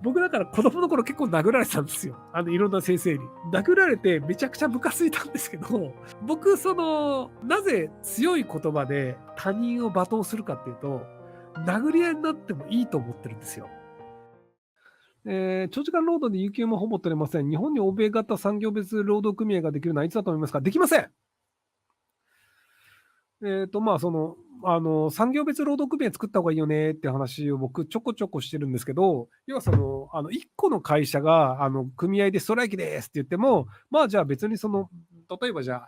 僕だから子供の頃結構殴られてたんですよ。いろんな先生に。殴られてめちゃくちゃムカついたんですけど、僕、なぜ強い言葉で他人を罵倒するかっていうと、殴り合いになってもいいと思ってるんですよ。長時間労働で有給もほぼ取れません。日本に欧米型産業別労働組合ができるのはいつだと思いますか？できません。まあ、産業別労働組合作った方がいいよねって話を僕ちょこちょこしてるんですけど、要は1個の会社が、組合でストライキですって言っても、まあ、じゃあ別に例えばじゃあ、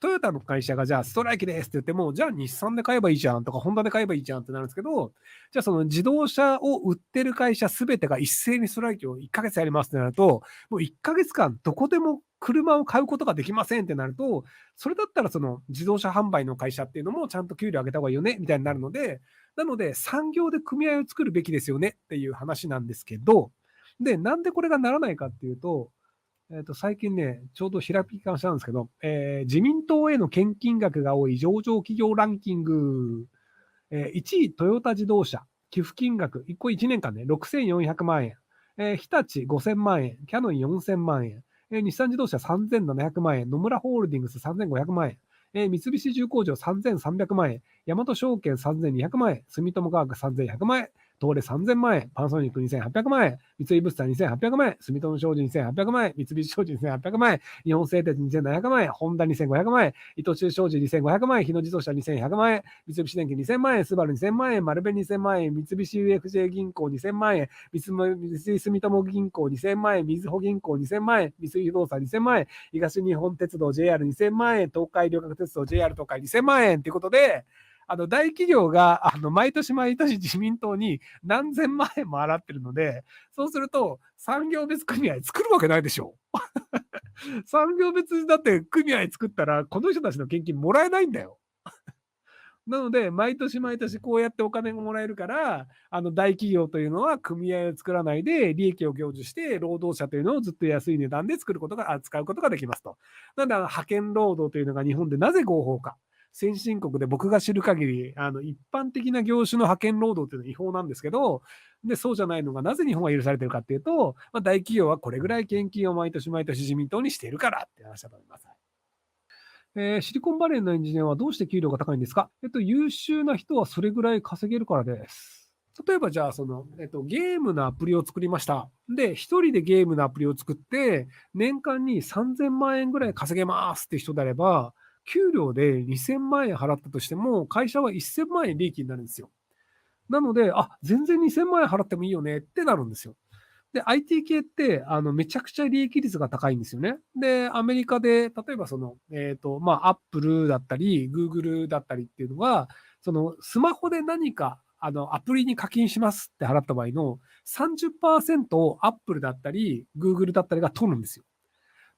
トヨタの会社がじゃあストライキですって言っても、じゃあ日産で買えばいいじゃんとか、ホンダで買えばいいじゃんってなるんですけど、じゃあその自動車を売ってる会社すべてが一斉にストライキを1ヶ月やりますってなると、もう1ヶ月間どこでも車を買うことができませんってなると、それだったらその自動車販売の会社っていうのもちゃんと給料上げた方がいいよねみたいになるので、なので産業で組合を作るべきですよねっていう話なんですけど、で、なんでこれがならないかっていうと、最近ね、ちょうど開き直したんですけど、自民党への献金額が多い上場企業ランキング、1位トヨタ自動車、寄付金額、1個1年間ね、6400万円、日立5000万円、キヤノン4000万円、日産自動車3700万円、野村ホールディングス3500万円、三菱重工業3300万円、大和証券3200万円、住友化学3100万円、東レ3000万円、パナソニック2800万円、三井物産2800万円、住友商事2800万円、三菱商事2800万円、日本製鉄2700万円、ホンダ2500万円、伊藤忠商事2500万円、日野自動車2100万円、三菱電機2000万円、スバル2000万円、丸紅2000万円、三菱 UFJ 銀行2000万円、三井住友銀行2000万円、みずほ銀行2000万円、三井不動産2000万円、東日本鉄道 JR2000 万円、東海旅客鉄道 JR 東海2000万円ということで、大企業が毎年毎年自民党に何千万円も払ってるので、そうすると産業別組合作るわけないでしょ。産業別だって組合作ったら、この人たちの献金もらえないんだよ。なので、毎年毎年こうやってお金がもらえるから、大企業というのは組合を作らないで、利益を享受して、労働者というのをずっと安い値段で使うことができますと。なので、派遣労働というのが日本でなぜ合法か。先進国で僕が知る限り、一般的な業種の派遣労働というのは違法なんですけど、で、そうじゃないのがなぜ日本は許されているかっていうと、大企業はこれぐらい献金を毎年毎年自民党にしているからって話だと思います。シリコンバレーのエンジニアはどうして給料が高いんですか？優秀な人はそれぐらい稼げるからです。例えばじゃあ、ゲームのアプリを作りました。で、一人でゲームのアプリを作って、年間に3000万円ぐらい稼げますって人であれば、給料で2000万円払ったとしても、会社は1000万円利益になるんですよ。なので、全然2000万円払ってもいいよねってなるんですよ。で、IT 系って、めちゃくちゃ利益率が高いんですよね。で、アメリカで、例えばアップルだったり、グーグルだったりっていうのは、スマホで何か、アプリに課金しますって払った場合の30%をアップルだったり、グーグルだったりが取るんですよ。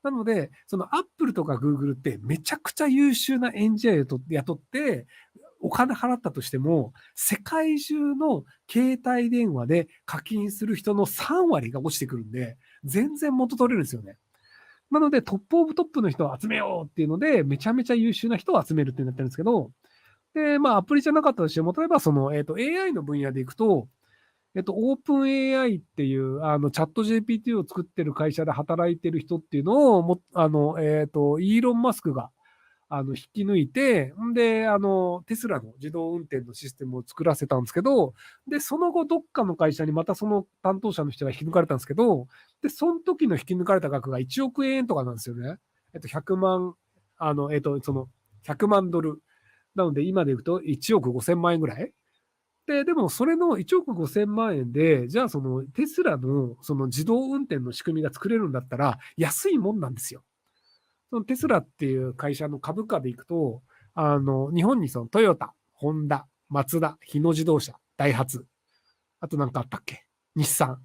なので、アップルとかグーグルってめちゃくちゃ優秀なエンジニアを雇って、お金払ったとしても、世界中の携帯電話で課金する人の3割が落ちてくるんで、全然元取れるんですよね。なので、トップオブトップの人を集めようっていうので、めちゃめちゃ優秀な人を集めるってなってるんですけど、で、アプリじゃなかったとしても、例えばAI の分野でいくと、オープン AI っていう、チャット GPT を作ってる会社で働いてる人っていうのをイーロン・マスクが、引き抜いて、んで、テスラの自動運転のシステムを作らせたんですけど、で、その後、どっかの会社にまたその担当者の人が引き抜かれたんですけど、で、その時の引き抜かれた額が1億円とかなんですよね。100万、100万ドル。なので、今で言うと1億5000万円ぐらい。でもそれの1億5000万円で、じゃあそのテスラのその自動運転の仕組みが作れるんだったら安いもんなんですよ。そのテスラっていう会社の株価でいくと、日本にそのトヨタ、ホンダ、マツダ、日野自動車、ダイハツ、あとなんかあったっけ？日産。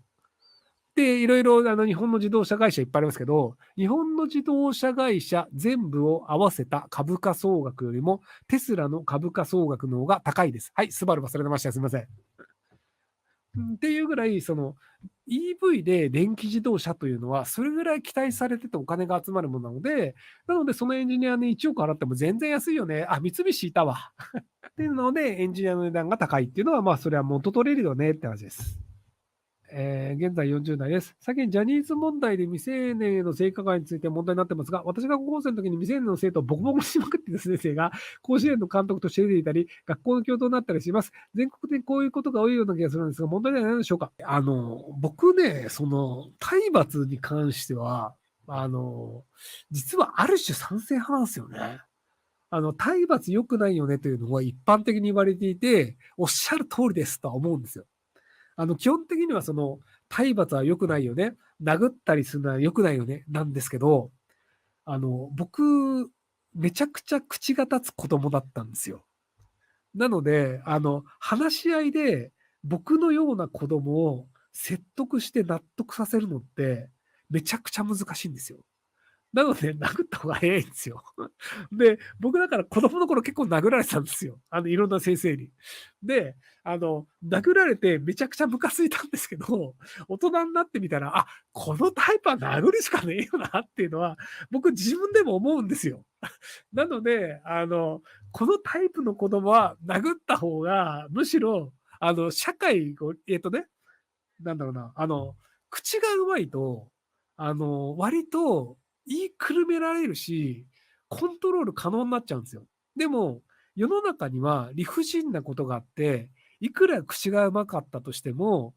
で、いろいろ日本の自動車会社いっぱいありますけど、日本の自動車会社全部を合わせた株価総額よりも、テスラの株価総額の方が高いです。はい、スバル忘れてました。すみません。っていうぐらい、EV で電気自動車というのは、それぐらい期待されててお金が集まるものなので、そのエンジニアに1億払っても全然安いよね。三菱いたわ。っていうので、エンジニアの値段が高いっていうのは、それは元取れるよねって話です。現在40代です。最近ジャニーズ問題で未成年への性加害について問題になってますが、私が高校生の時に未成年の生徒をボコボコにしまくっている先生が甲子園の監督として出ていたり、学校の教頭になったりします。全国的にこういうことが多いような気がするんですが、問題ではないでしょうか。僕ね、その体罰に関しては、実はある種賛成派なんですよね。体罰良くないよねというのは一般的に言われていて、おっしゃる通りですとは思うんですよ。基本的にはその、体罰は良くないよね。殴ったりするのは良くないよね。なんですけど、僕、めちゃくちゃ口が立つ子供だったんですよ。なので、話し合いで僕のような子供を説得して納得させるのって、めちゃくちゃ難しいんですよ。なので、殴った方が早いんですよ。で、僕だから子供の頃結構殴られてたんですよ。いろんな先生に。で、殴られてめちゃくちゃムカついたんですけど、大人になってみたら、あ、このタイプは殴るしかねえよなっていうのは、僕自分でも思うんですよ。なので、このタイプの子供は殴った方が、むしろ、社会を、なんだろうな、口が上手いと、割と言いくるめられるし、コントロール可能になっちゃうんですよ。でも、世の中には理不尽なことがあって、いくら口が上手かったとしても、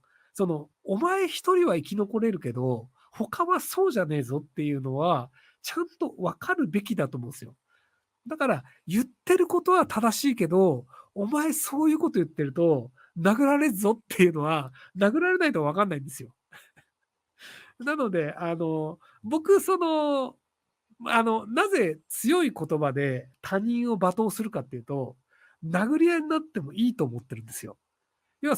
お前一人は生き残れるけど、他はそうじゃねえぞっていうのは、ちゃんと分かるべきだと思うんですよ。だから、言ってることは正しいけど、お前そういうこと言ってると、殴られるぞっていうのは、殴られないと分かんないんですよ。なので、僕、なぜ強い言葉で他人を罵倒するかっていうと、殴り合いになってもいいと思ってるんですよ。要は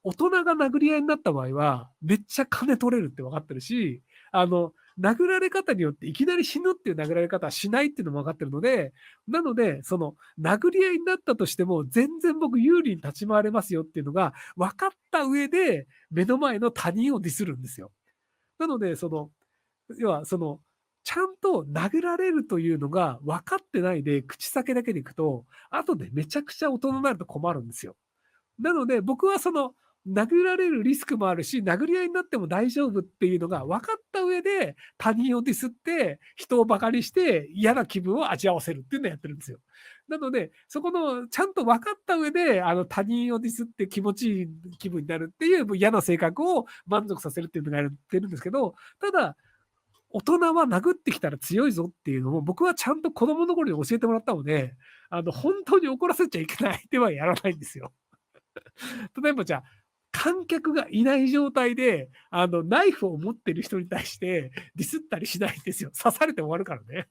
大人が殴り合いになった場合は、めっちゃ金取れるって分かってるし、殴られ方によっていきなり死ぬっていう殴られ方はしないっていうのも分かってるので、なので、殴り合いになったとしても、全然僕有利に立ち回れますよっていうのが分かった上で、目の前の他人をディスるんですよ。なので、要はちゃんと殴られるというのが分かってないで、口先だけでいくと、後でめちゃくちゃ大人になると困るんですよ。なので、僕は殴られるリスクもあるし、殴り合いになっても大丈夫っていうのが分かった上で、他人をディスって、人を馬鹿にして嫌な気分を味わわせるっていうのをやってるんですよ。なので、そこのちゃんと分かった上で、他人をディスって気持ちいい気分になるっていう嫌な性格を満足させるっていうのがやってるんですけど、ただ、大人は殴ってきたら強いぞっていうのを僕はちゃんと子供の頃に教えてもらったので、本当に怒らせちゃいけないってはやらないんですよ。例えばじゃあ、観客がいない状態で、ナイフを持ってる人に対してディスったりしないんですよ。刺されて終わるからね。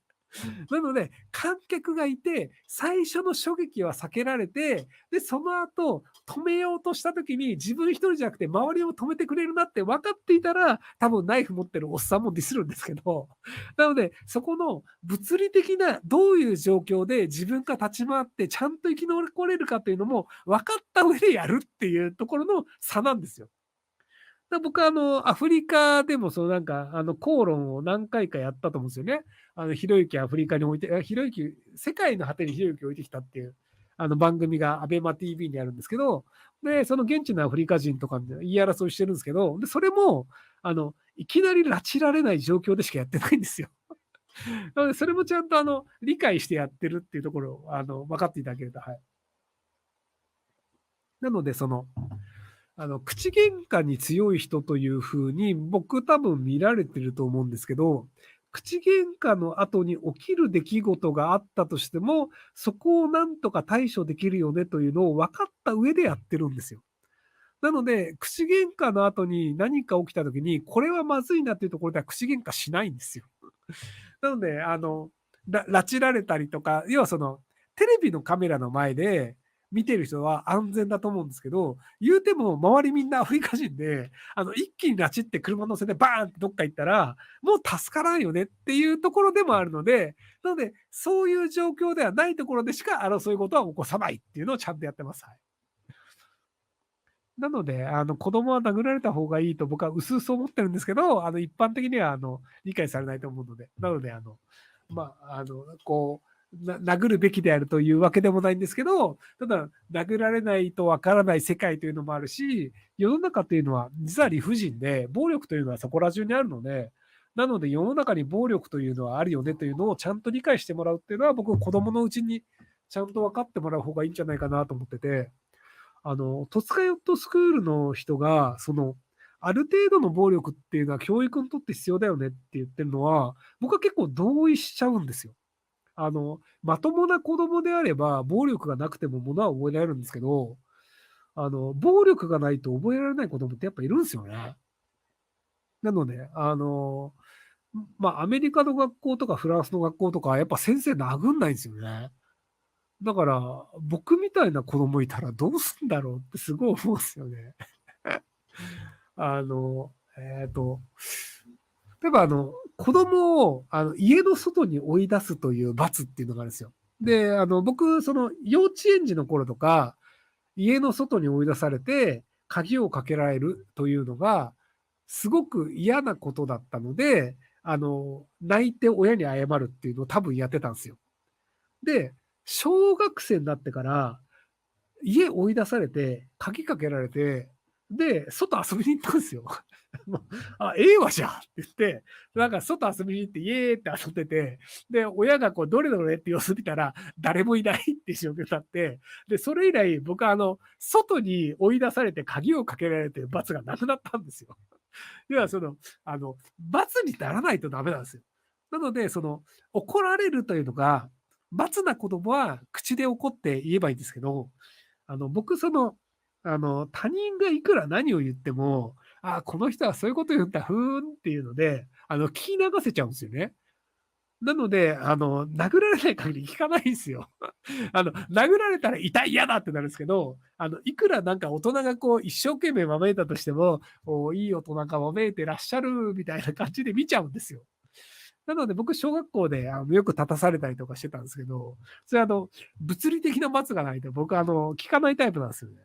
なので、観客がいて、最初の衝撃は避けられて、で、その後、止めようとした時に、自分一人じゃなくて周りを止めてくれるなって分かっていたら、多分ナイフ持ってるおっさんもディスるんですけど、なので、そこの物理的などういう状況で自分が立ち回ってちゃんと生き残れるかっていうのも分かった上でやるっていうところの差なんですよ。僕はアフリカでも口論を何回かやったと思うんですよね。ひろゆきアフリカに置いて、ひろゆき、世界の果てにひろゆきを置いてきたっていう、番組がアベマ TV にあるんですけど、で、その現地のアフリカ人とかで言い争いしてるんですけど、で、それも、いきなり拉致られない状況でしかやってないんですよ。なので、それもちゃんと理解してやってるっていうところを、分かっていただけると、はい。なので、口喧嘩に強い人という風に、僕多分見られてると思うんですけど、口喧嘩の後に起きる出来事があったとしても、そこをなんとか対処できるよねというのを分かった上でやってるんですよ。なので、口喧嘩の後に何か起きた時に、これはまずいなっていうところでは口喧嘩しないんですよ。なので、拉致られたりとか、要はテレビのカメラの前で見てる人は安全だと思うんですけど、言うても周りみんなアフリカ人で、一気に拉致って車乗せてバーンってどっか行ったら、もう助からんよねっていうところでもあるので、なので、そういう状況ではないところでしか争い事は起こさないっていうのをちゃんとやってます。はい。なので、子供は殴られた方がいいと僕は薄々思ってるんですけど、一般的には、理解されないと思うので、なので、まあ、殴るべきであるというわけでもないんですけど、ただ、殴られないとわからない世界というのもあるし、世の中というのは実は理不尽で、暴力というのはそこら中にあるので、なので世の中に暴力というのはあるよねというのをちゃんと理解してもらうっていうのは、僕、子供のうちにちゃんと分かってもらう方がいいんじゃないかなと思ってて、戸塚ヨットスクールの人が、ある程度の暴力っていうのは教育にとって必要だよねって言ってるのは、僕は結構同意しちゃうんですよ。まともな子供であれば、暴力がなくても物は覚えられるんですけど、暴力がないと覚えられない子供ってやっぱいるんですよね。なので、まあ、アメリカの学校とかフランスの学校とか、やっぱ先生殴んないんですよね。だから、僕みたいな子供いたらどうすんだろうってすごい思うんですよね。あの、例えば子供を家の外に追い出すという罰っていうのがあるんですよ。で、僕、幼稚園児の頃とか、家の外に追い出されて、鍵をかけられるというのが、すごく嫌なことだったので、泣いて親に謝るっていうのを多分やってたんですよ。で、小学生になってから、家追い出されて、鍵かけられて、で、外遊びに行ったんですよ。もうええわじゃあって言って、なんか外遊びに行って、イエーって遊んでて、で、親がこう、どれどれって様子見たら、誰もいないっていう状況になって、で、それ以来、僕は外に追い出されて鍵をかけられてる罰がなくなったんですよ。要は罰にならないとダメなんですよ。なので、怒られるというのが、罰な子供は口で怒って言えばいいんですけど、僕、他人がいくら何を言っても、あ、この人はそういうこと言うんだ、ふーんっていうので、聞き流せちゃうんですよね。なので、殴られない限り聞かないんですよ。殴られたら痛い、嫌だってなるんですけど、いくらなんか大人がこう一生懸命わめいたとしても、いい大人がわめいてらっしゃるみたいな感じで見ちゃうんですよ。なので僕、小学校でよく立たされたりとかしてたんですけど、それ物理的な罰がないと僕聞かないタイプなんですよね。